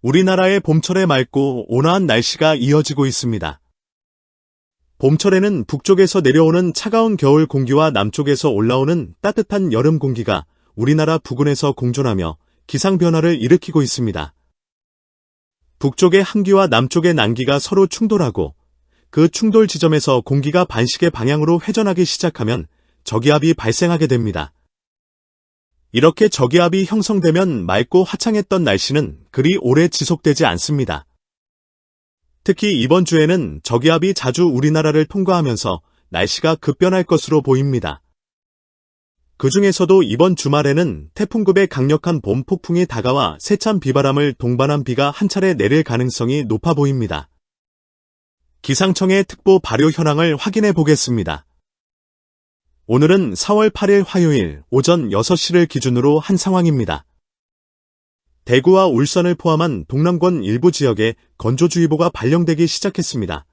우리나라의 봄철에 맑고 온화한 날씨가 이어지고 있습니다. 봄철에는 북쪽에서 내려오는 차가운 겨울 공기와 남쪽에서 올라오는 따뜻한 여름 공기가 우리나라 부근에서 공존하며 기상변화를 일으키고 있습니다. 북쪽의 한기와 남쪽의南기가 서로 충돌하고 그 충돌 지점에서 공기가 반시계 방향으로 회전하기 시작하면 저기압이 발생하게 됩니다. 이렇게 저기압이 형성되면 맑고 화창했던 날씨는 그리 오래 지속되지 않습니다. 특히 이번 주에는 저기압이 자주 우리나라를 통과하면서 날씨가 급변할 것으로 보입니다. 그 중에서도 이번 주말에는 태풍급의 강력한 봄 폭풍이 다가와 세찬 비바람을 동반한 비가 한 차례 내릴 가능성이 높아 보입니다. 기상청의 특보 발효 현황을 확인해 보겠습니다. 오늘은 4월 8일 화요일 오전 6시를 기준으로 한 상황입니다. 대구와 울산을 포함한 동남권 일부 지역에 건조주의보가 발령되기 시작했습니다.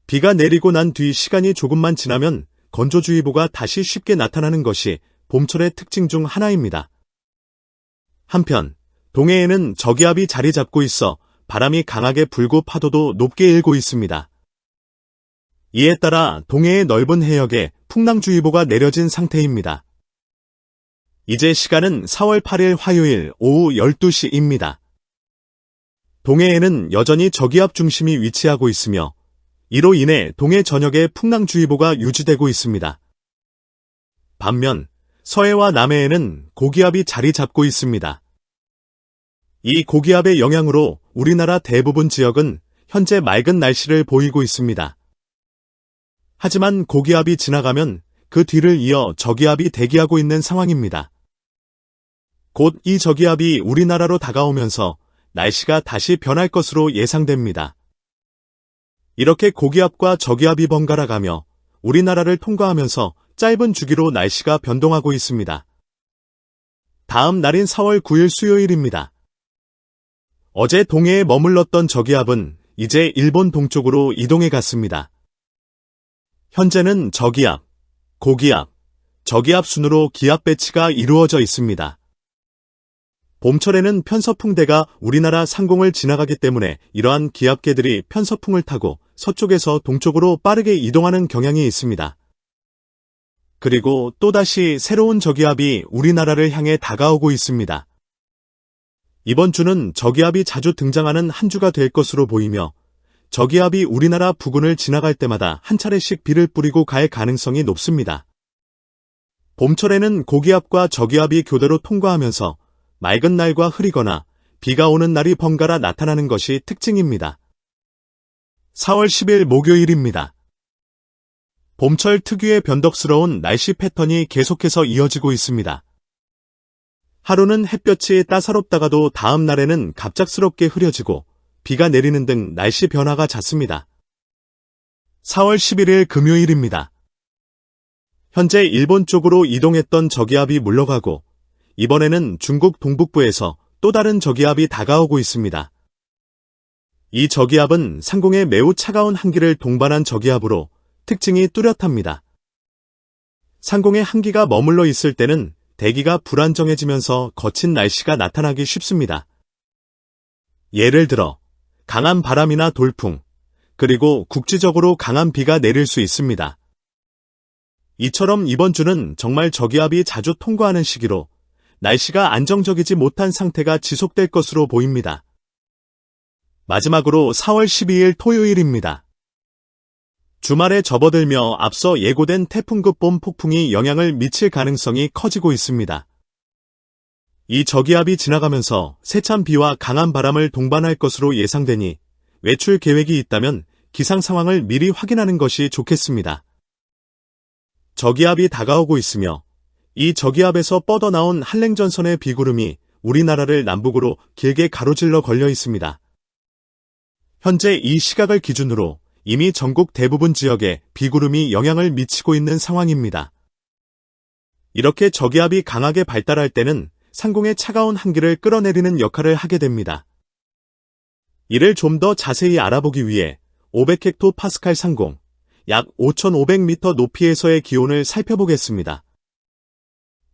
비가 내리고 난 뒤 시간이 조금만 지나면 건조주의보가 다시 쉽게 나타나는 것이 봄철의 특징 중 하나입니다. 한편 동해에는 저기압이 자리 잡고 있어 바람이 강하게 불고 파도도 높게 일고 있습니다. 이에 따라 동해의 넓은 해역에 풍랑주의보가 내려진 상태입니다. 이제 시간은 4월 8일 화요일 오후 12시입니다. 동해에는 여전히 저기압 중심이 위치하고 있으며 이로 인해 동해 전역에 풍랑주의보가 유지되고 있습니다. 반면 서해와 남해에는 고기압이 자리 잡고 있습니다. 이 고기압의 영향으로 우리나라 대부분 지역은 현재 맑은 날씨를 보이고 있습니다. 하지만 고기압이 지나가면 그 뒤를 이어 저기압이 대기하고 있는 상황입니다. 곧 이 저기압이 우리나라로 다가오면서 날씨가 다시 변할 것으로 예상됩니다. 이렇게 고기압과 저기압이 번갈아 가며 우리나라를 통과하면서 짧은 주기로 날씨가 변동하고 있습니다. 다음 날인 4월 9일 수요일입니다. 어제 동해에 머물렀던 저기압은 이제 일본 동쪽으로 이동해 갔습니다. 현재는 저기압, 고기압, 저기압 순으로 기압 배치가 이루어져 있습니다. 봄철에는 편서풍대가 우리나라 상공을 지나가기 때문에 이러한 기압계들이 편서풍을 타고 서쪽에서 동쪽으로 빠르게 이동하는 경향이 있습니다. 그리고 또다시 새로운 저기압이 우리나라를 향해 다가오고 있습니다. 이번 주는 저기압이 자주 등장하는 한 주가 될 것으로 보이며 저기압이 우리나라 부근을 지나갈 때마다 한 차례씩 비를 뿌리고 갈 가능성이 높습니다. 봄철에는 고기압과 저기압이 교대로 통과하면서 맑은 날과 흐리거나 비가 오는 날이 번갈아 나타나는 것이 특징입니다. 4월 10일 목요일입니다. 봄철 특유의 변덕스러운 날씨 패턴이 계속해서 이어지고 있습니다. 하루는 햇볕이 따사롭다가도 다음 날에는 갑작스럽게 흐려지고 비가 내리는 등 날씨 변화가 잦습니다. 4월 11일 금요일입니다. 현재 일본 쪽으로 이동했던 저기압이 물러가고 이번에는 중국 동북부에서 또 다른 저기압이 다가오고 있습니다. 이 저기압은 상공에 매우 차가운 한기를 동반한 저기압으로 특징이 뚜렷합니다. 상공에 한기가 머물러 있을 때는 대기가 불안정해지면서 거친 날씨가 나타나기 쉽습니다. 예를 들어 강한 바람이나 돌풍, 그리고 국지적으로 강한 비가 내릴 수 있습니다. 이처럼 이번 주는 정말 저기압이 자주 통과하는 시기로 날씨가 안정적이지 못한 상태가 지속될 것으로 보입니다. 마지막으로 4월 12일 토요일입니다. 주말에 접어들며 앞서 예고된 태풍급 봄 폭풍이 영향을 미칠 가능성이 커지고 있습니다. 이 저기압이 지나가면서 세찬 비와 강한 바람을 동반할 것으로 예상되니 외출 계획이 있다면 기상 상황을 미리 확인하는 것이 좋겠습니다. 저기압이 다가오고 있으며 이 저기압에서 뻗어나온 한랭전선의 비구름이 우리나라를 남북으로 길게 가로질러 걸려 있습니다. 현재 이 시각을 기준으로 이미 전국 대부분 지역에 비구름이 영향을 미치고 있는 상황입니다. 이렇게 저기압이 강하게 발달할 때는 상공의 차가운 한기를 끌어내리는 역할을 하게 됩니다. 이를 좀 더 자세히 알아보기 위해 500헥토파스칼 상공, 약 5,500m 높이에서의 기온을 살펴보겠습니다.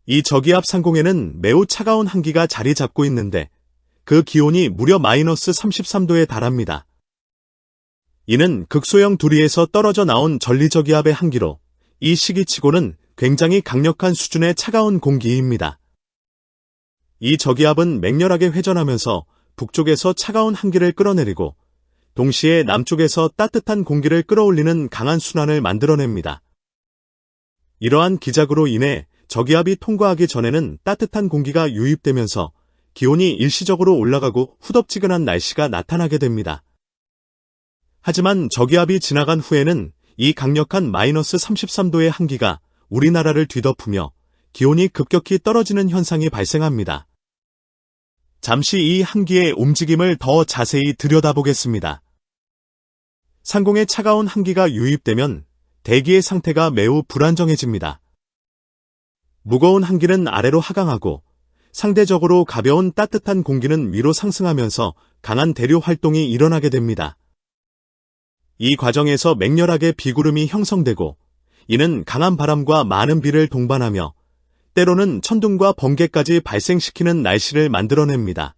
이 저기압 상공에는 매우 차가운 한기가 자리 잡고 있는데 그 기온이 무려 마이너스 33도에 달합니다. 이는 극소형 두리에서 떨어져 나온 전리저기압의 한기로 이 시기치고는 굉장히 강력한 수준의 차가운 공기입니다. 이 저기압은 맹렬하게 회전하면서 북쪽에서 차가운 한기를 끌어내리고 동시에 남쪽에서 따뜻한 공기를 끌어올리는 강한 순환을 만들어냅니다. 이러한 기작으로 인해 저기압이 통과하기 전에는 따뜻한 공기가 유입되면서 기온이 일시적으로 올라가고 후덥지근한 날씨가 나타나게 됩니다. 하지만 저기압이 지나간 후에는 이 강력한 마이너스 33도의 한기가 우리나라를 뒤덮으며 기온이 급격히 떨어지는 현상이 발생합니다. 잠시 이 한기의 움직임을 더 자세히 들여다보겠습니다. 상공에 차가운 한기가 유입되면 대기의 상태가 매우 불안정해집니다. 무거운 한기는 아래로 하강하고 상대적으로 가벼운 따뜻한 공기는 위로 상승하면서 강한 대류 활동이 일어나게 됩니다. 이 과정에서 맹렬하게 비구름이 형성되고 이는 강한 바람과 많은 비를 동반하며 때로는 천둥과 번개까지 발생시키는 날씨를 만들어냅니다.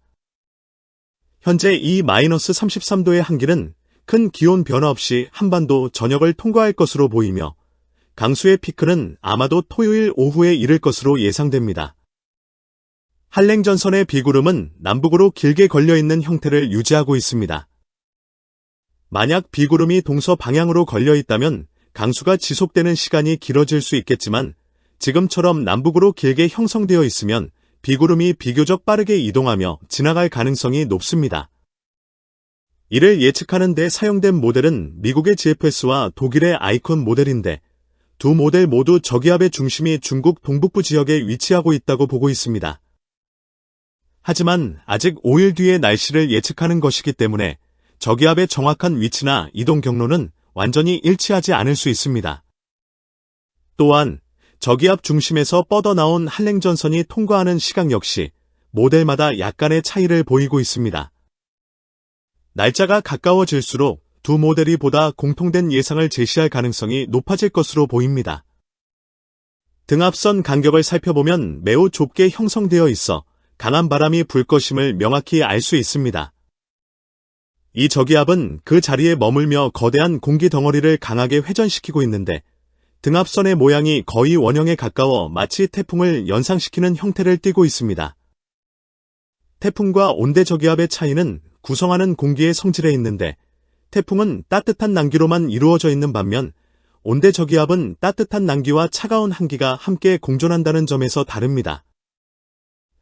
현재 이 마이너스 33도의 한기는 큰 기온 변화 없이 한반도 전역을 통과할 것으로 보이며 강수의 피크는 아마도 토요일 오후에 이를 것으로 예상됩니다. 한랭전선의 비구름은 남북으로 길게 걸려있는 형태를 유지하고 있습니다. 만약 비구름이 동서 방향으로 걸려있다면 강수가 지속되는 시간이 길어질 수 있겠지만 지금처럼 남북으로 길게 형성되어 있으면 비구름이 비교적 빠르게 이동하며 지나갈 가능성이 높습니다. 이를 예측하는 데 사용된 모델은 미국의 GFS와 독일의 아이콘 모델인데 두 모델 모두 저기압의 중심이 중국 동북부 지역에 위치하고 있다고 보고 있습니다. 하지만 아직 5일 뒤의 날씨를 예측하는 것이기 때문에 저기압의 정확한 위치나 이동 경로는 완전히 일치하지 않을 수 있습니다. 또한 저기압 중심에서 뻗어나온 한랭전선이 통과하는 시각 역시 모델마다 약간의 차이를 보이고 있습니다. 날짜가 가까워질수록 두 모델이 보다 공통된 예상을 제시할 가능성이 높아질 것으로 보입니다. 등압선 간격을 살펴보면 매우 좁게 형성되어 있어 강한 바람이 불 것임을 명확히 알 수 있습니다. 이 저기압은 그 자리에 머물며 거대한 공기 덩어리를 강하게 회전시키고 있는데 등압선의 모양이 거의 원형에 가까워 마치 태풍을 연상시키는 형태를 띠고 있습니다. 태풍과 온대 저기압의 차이는 구성하는 공기의 성질에 있는데 태풍은 따뜻한 난기로만 이루어져 있는 반면 온대 저기압은 따뜻한 난기와 차가운 한기가 함께 공존한다는 점에서 다릅니다.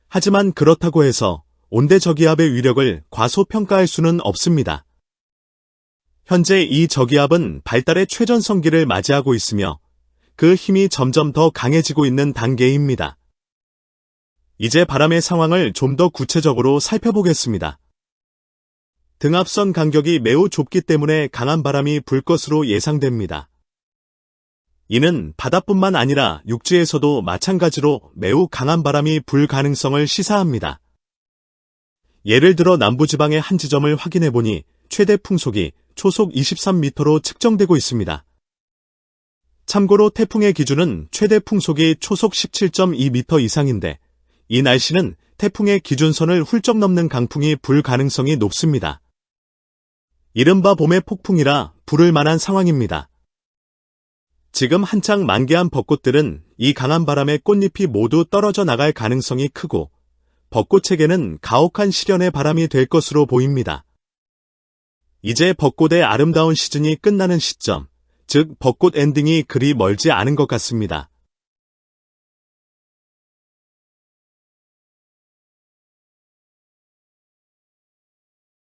하지만 그렇다고 해서 온대 저기압의 위력을 과소평가할 수는 없습니다. 현재 이 저기압은 발달의 최전성기를 맞이하고 있으며 그 힘이 점점 더 강해지고 있는 단계입니다. 이제 바람의 상황을 좀 더 구체적으로 살펴보겠습니다. 등압선 간격이 매우 좁기 때문에 강한 바람이 불 것으로 예상됩니다. 이는 바다뿐만 아니라 육지에서도 마찬가지로 매우 강한 바람이 불 가능성을 시사합니다. 예를 들어 남부지방의 한 지점을 확인해보니 최대 풍속이 초속 23m로 측정되고 있습니다. 참고로 태풍의 기준은 최대 풍속이 초속 17.2m 이상인데 이 날씨는 태풍의 기준선을 훌쩍 넘는 강풍이 불 가능성이 높습니다. 이른바 봄의 폭풍이라 부를 만한 상황입니다. 지금 한창 만개한 벚꽃들은 이 강한 바람에 꽃잎이 모두 떨어져 나갈 가능성이 크고 벚꽃에게는 가혹한 시련의 바람이 될 것으로 보입니다. 이제 벚꽃의 아름다운 시즌이 끝나는 시점, 즉 벚꽃 엔딩이 그리 멀지 않은 것 같습니다.